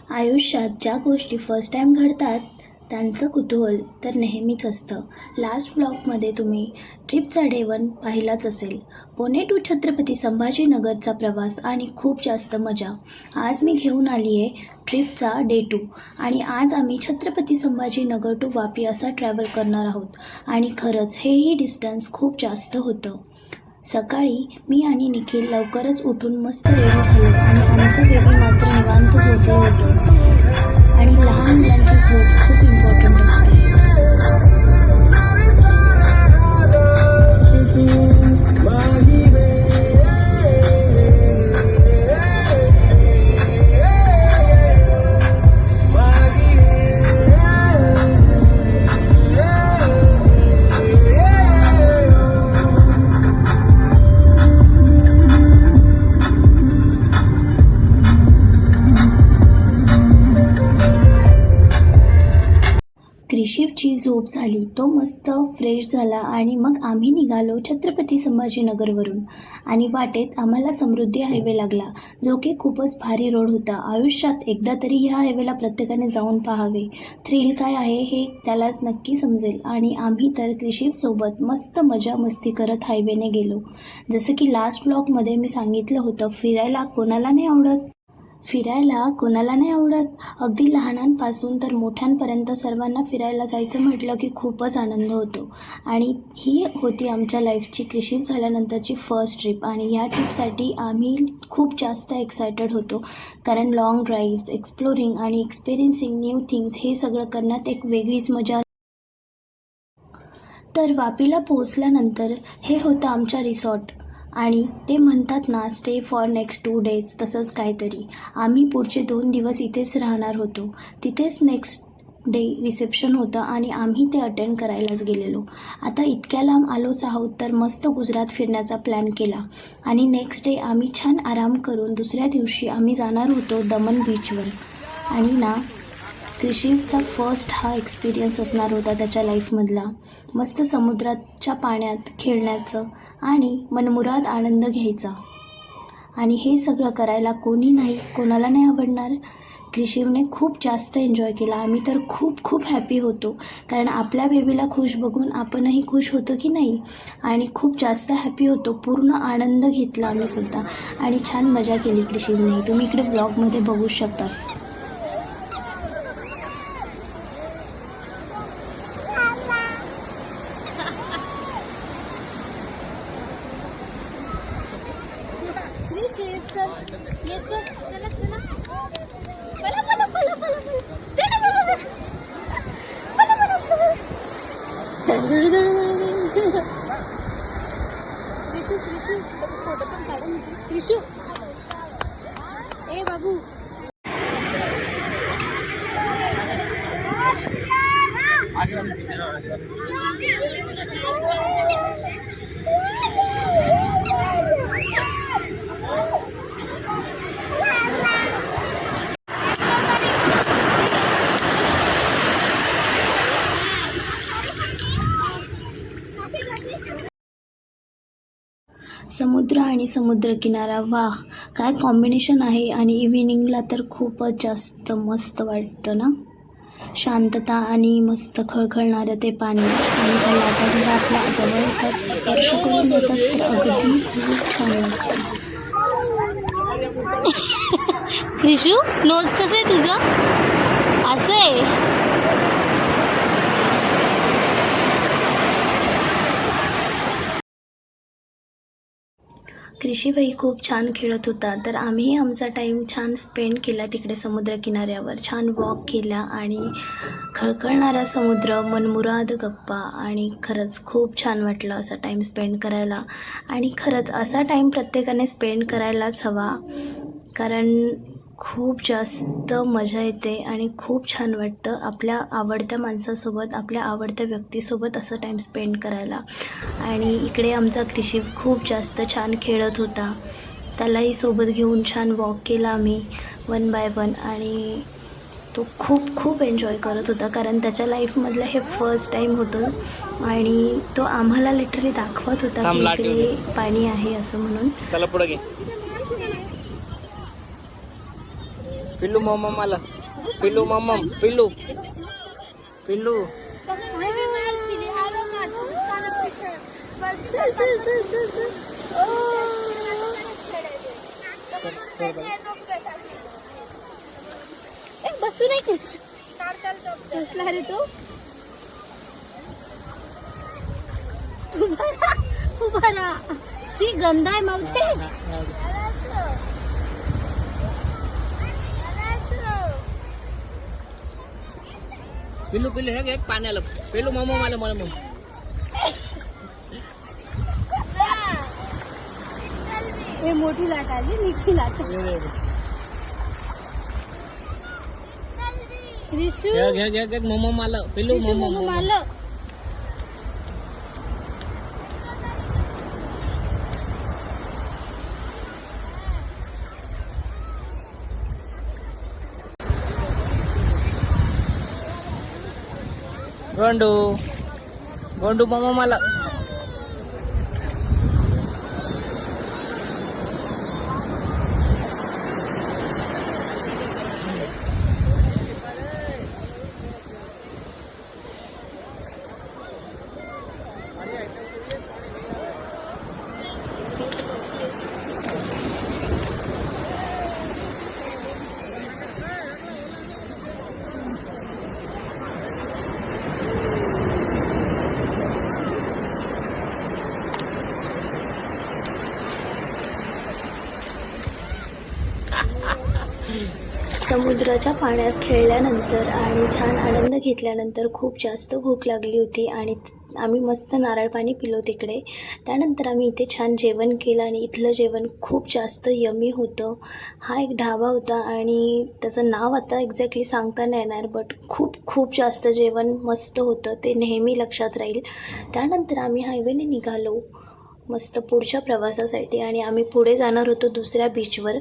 आयुष्यात ज्या गोष्टी फर्स्ट टाईम घडतात त्यांचं कुतूहल तर नेहमीच असतं. लास्ट ब्लॉगमध्ये तुम्ही ट्रिपचा डे 1 पाहिलाच असेल. पुणे टू छत्रपती संभाजीनगरचा प्रवास आणि खूप जास्त मजा. आज मी घेऊन आली आहे ट्रिपचा डे 2 आणि आज आम्ही छत्रपती संभाजीनगर टू वापी असा ट्रॅव्हल करणार आहोत. आणि खरंच हेही डिस्टन्स खूप जास्त होतं. सकाळी मी आणि निखिल लवकरच उठून मस्त रेडी झालो आणि आमचं बेबी मात्र निवांत झोपलं होतं. आणि लहान मुलांची झोप खूप इम्पॉर्टंट असते. क्रिशिवची झोप झाली, तो मस्त फ्रेश झाला आणि मग आम्ही निघालो छत्रपती संभाजीनगरवरून. आणि वाटेत आम्हाला समृद्धी हायवे लागला, जो की खूपच भारी रोड होता. आयुष्यात एकदा तरी ह्या हायवेला प्रत्येकाने जाऊन पाहावे. थ्रिल काय आहे हे त्यालाच नक्की समजेल. आणि आम्ही तर क्रिशिवसोबत मस्त मजा मस्ती करत हायवेने गेलो. जसं की लास्ट ब्लॉगमध्ये मी सांगितलं होतं, फिरायला कोणाला नाही आवडत. अगदी लहानांपासून तर मोठ्यांपर्यंत सर्वांना फिरायला जायचं म्हटलं की खूपच आनंद होतो. आणि ही होती आमच्या लाईफची क्रिशिव झाल्यानंतरची फर्स्ट ट्रिप. आणि या ट्रिपसाठी आम्ही खूप जास्त एक्सायटेड होतो, कारण लॉंग ड्राईव्ह, एक्सप्लोरिंग आणि एक्सपिरियन्सिंग न्यू थिंग्स हे सगळं करण्यात एक वेगळीच मजा. तर वापीला पोहोचल्यानंतर हे होतं आमच्या रिसॉर्ट. आणि ते म्हणतात ना, स्टे फॉर नेक्स्ट 2 days, तसंच काहीतरी. आम्ही पुढचे 2 दिवस इथेच राहणार होतो. तिथेच नेक्स्ट डे रिसेप्शन होतं आणि आम्ही ते अटेंड करायलाच गेलेलो. आता इतक्या लांब आलोच आहोत तर मस्त गुजरात फिरण्याचा प्लॅन केला. आणि नेक्स्ट डे आम्ही छान आराम करून दुसऱ्या दिवशी आम्ही जाणार होतो दमण बीचवर. आणि ना, क्रिशिवचा फर्स्ट हा एक्सपिरियन्स असणार होता त्याच्या लाईफमधला. मस्त समुद्राच्या पाण्यात खेळण्याचं आणि मनमुराद आनंद घ्यायचा. आणि हे सगळं करायला कोणाला नाही आवडणार. क्रिशिवने खूप जास्त एन्जॉय केला. आम्ही तर खूप हॅपी होतो, कारण आपल्या बेबीला खुश बघून आपणही खुश होतो की नाही. आणि खूप जास्त हॅपी होतो. पूर्ण आनंद घेतला आम्ही सुद्धा आणि छान मजा केली क्रिशिवने. तुम्ही इकडे ब्लॉगमध्ये बघू शकता. ए बाबू, समुद्र आणि समुद्रकिनारा, वाह काय कॉम्बिनेशन आहे. आणि इव्हिनिंगला तर खूपच जास्त मस्त वाटतं ना. शांतता आणि मस्त खळखळणारं ते पाणी आणि त्या लाटा जेव्हा आपल्या जवळ येतात, स्पर्श करून जातात, तर अगदी खूप छान वाटतं. क्रिशू नोज कसं आहे तुझं? असं आहे. क्रिशिवही खूप छान खेळत होता. तर आम्हीही आमचा टाईम छान स्पेंड केला तिकडे समुद्रकिनाऱ्यावर. छान वॉक केला आणि खळखळणारा समुद्र, मनमुराद गप्पा. आणि खरंच खूप छान वाटलं असा टाईम स्पेंड करायला. आणि खरंच असा टाईम प्रत्येकाने स्पेंड करायलाच हवा, कारण खूप जास्त मजा येते आणि खूप छान वाटतं आपल्या आवडत्या माणसासोबत, आपल्या आवडत्या व्यक्तीसोबत असं टाईम स्पेंड करायला. आणि इकडे आमचा क्रिशिव खूप जास्त छान खेळत होता. त्यालाही सोबत घेऊन छान वॉक केला आम्ही 1 by 1. आणि तो खूप एन्जॉय करत होता, कारण त्याच्या लाईफमधलं हे फर्स्ट टाईम होतं. आणि तो आम्हाला लिटरली दाखवत होता की इकडे पाणी आहे असं म्हणून. चला पुढे घे पिल्लू, मम्मा मला पिल्लू मम्मम पिल्लू पिल्लू बसू नाही बसला रे तो उभा राहा शी गंदा आहे मावते पिल्लू पिल्लू हे एक पाण्याला पिल्लू मम्मम आलं मला मग हे मोठी लाट आली निकी लाट रिशू घे मम्मम आलं पिल्लू रिशू मम्मम मम्मा आलं गोंडू गोंडू मम्मम आलं समुद्राच्या पाण्यात खेळल्यानंतर आणि छान आनंद घेतल्यानंतर खूप जास्त भूक लागली होती आणि आम्ही मस्त नारळ पाणी पिलो तिकडे. त्यानंतर आम्ही इथे छान जेवण केलं आणि इथलं जेवण खूप जास्त यमी होतं. हा एक ढाबा होता आणि त्याचं नाव आता एक्झॅक्टली सांगता नाही येणार, बट खूप खूप जास्त जेवण मस्त होतं, ते नेहमी लक्षात राहील. त्यानंतर आम्ही हायवेने निघालो मस्त पुढच्या प्रवासासाठी आणि आम्ही पुढे जाणार होतो दुसऱ्या बीचवर.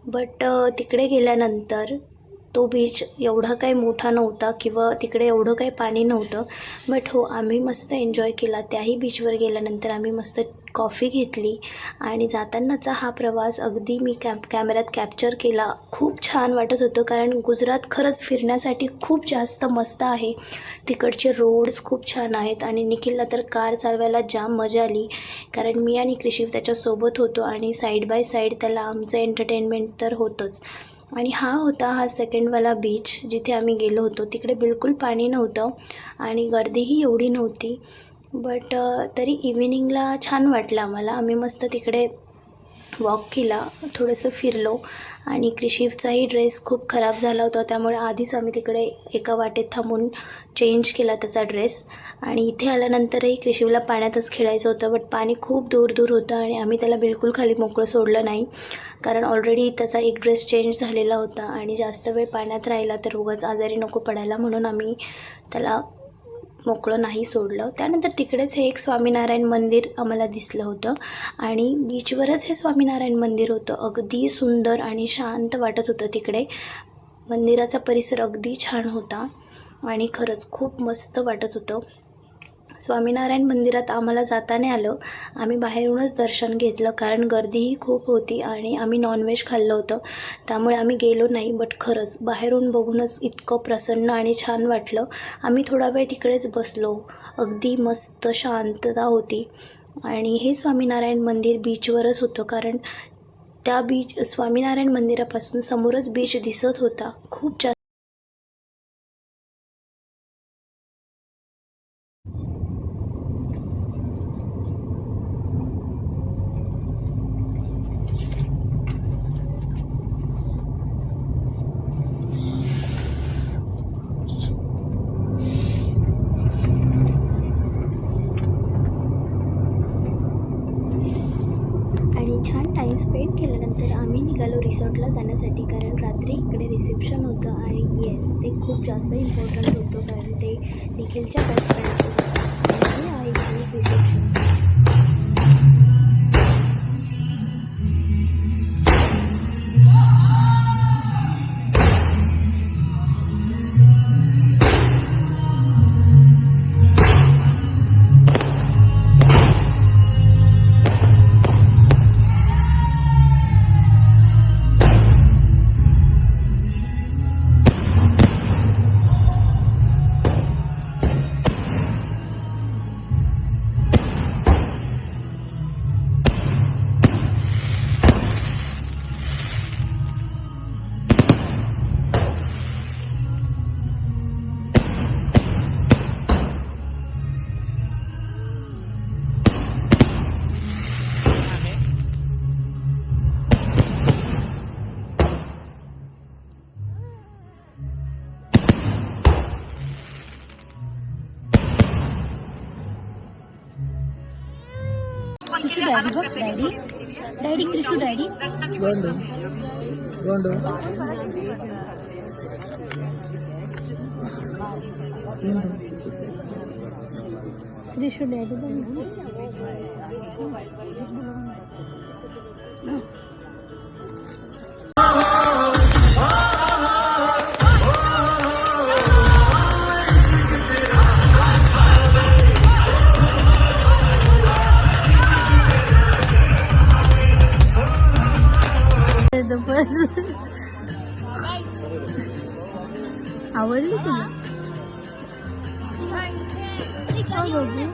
बट तिकडे गेल्यानंतर तो बीच एवढा काही मोठा नव्हता किंवा तिकडे एवढं काही पाणी नव्हतं. बट हो, आम्ही मस्त एन्जॉय केला. त्याही बीचवर गेल्यानंतर आम्ही मस्त कॉफी घेतली आणि जातानाचा हा प्रवास अगदी मी कॅमेऱ्यात कॅप्चर केला. खूप छान वाटत होतं कारण गुजरात खरंच फिरण्यासाठी खूप जास्त मस्त आहे. तिकडचे रोड्स खूप छान आहेत आणि निखिलला तर कार चालवायला जाम मजा आली कारण मी आणि कृषिव त्याच्यासोबत होतो आणि साईड बाय साईड त्याला आमचं एंटरटेनमेंट तर होतंच. आणि हा सेकंडवाला बीच जिथे आम्ही गेलो होतो. तिकडे बिलकुल पाणी नव्हतं आणि गर्दीही एवढी नव्हती. बट तरी इव्हिनिंगला छान वाटलं आम्हाला. आम्ही मस्त तिकडे वॉक केला, थोडंसं फिरलो आणि कृषिवचाही ड्रेस खूप खराब झाला होता, त्यामुळे आधीच आम्ही तिकडे एका वाटेत थांबून चेंज केला त्याचा ड्रेस. आणि इथे आल्यानंतरही कृषिवला पाण्यातच खेळायचं होतं, बट पाणी खूप दूर दूर होतं आणि आम्ही त्याला बिलकुल खाली मोकळं सोडलं नाही कारण ऑलरेडी त्याचा एक ड्रेस चेंज झालेला होता आणि जास्त वेळ पाण्यात राहिला तर उगाच आजारी नको पडायला, म्हणून आम्ही त्याला मोकळं नाही सोडलं. त्यानंतर तिकडेच हे एक स्वामीनारायण मंदिर आम्हाला दिसलं होतं आणि बीचवरच हे स्वामीनारायण मंदिर होतं. अगदी सुंदर आणि शांत वाटत होतं तिकडे. मंदिराचा परिसर अगदी छान होता आणि खरंच खूप मस्त वाटत होतं. स्वामीनारायण मंदिरात आम्हाला जाता नाही आलं, आम्ही बाहेरूनच दर्शन घेतलं कारण गर्दीही खूप होती आणि आम्ही नॉनव्हेज खाल्लं होतं, त्यामुळे आम्ही गेलो नाही. बट खरंच बाहेरून बघूनच इतकं प्रसन्न आणि छान वाटलं. आम्ही थोडा वेळ तिकडेच बसलो, अगदी मस्त शांतता होती. आणि हे स्वामीनारायण मंदिर बीचवरच होतं कारण त्या स्वामीनारायण मंदिरापासून समोरच बीच दिसत होता. खूप जास्त छान टाईम स्पेंड केल्यानंतर आम्ही निघालो रिसॉर्टला जाण्यासाठी कारण रात्री इकडे रिसेप्शन होतं आणि येस, ते खूप जास्त इम्पॉर्टंट होतं कारण ते निखिलच्या बेस्ट फ्रेंडचं होतं आणि हे आहे ग्रुप रिसेप्शनचं. क्रिशू डॅडी बघ डॅडी डॅडी क्रिशू डॅडी गोंडू गोंडू क्रिशू डॅडी बघ आवडली तुला हो बघू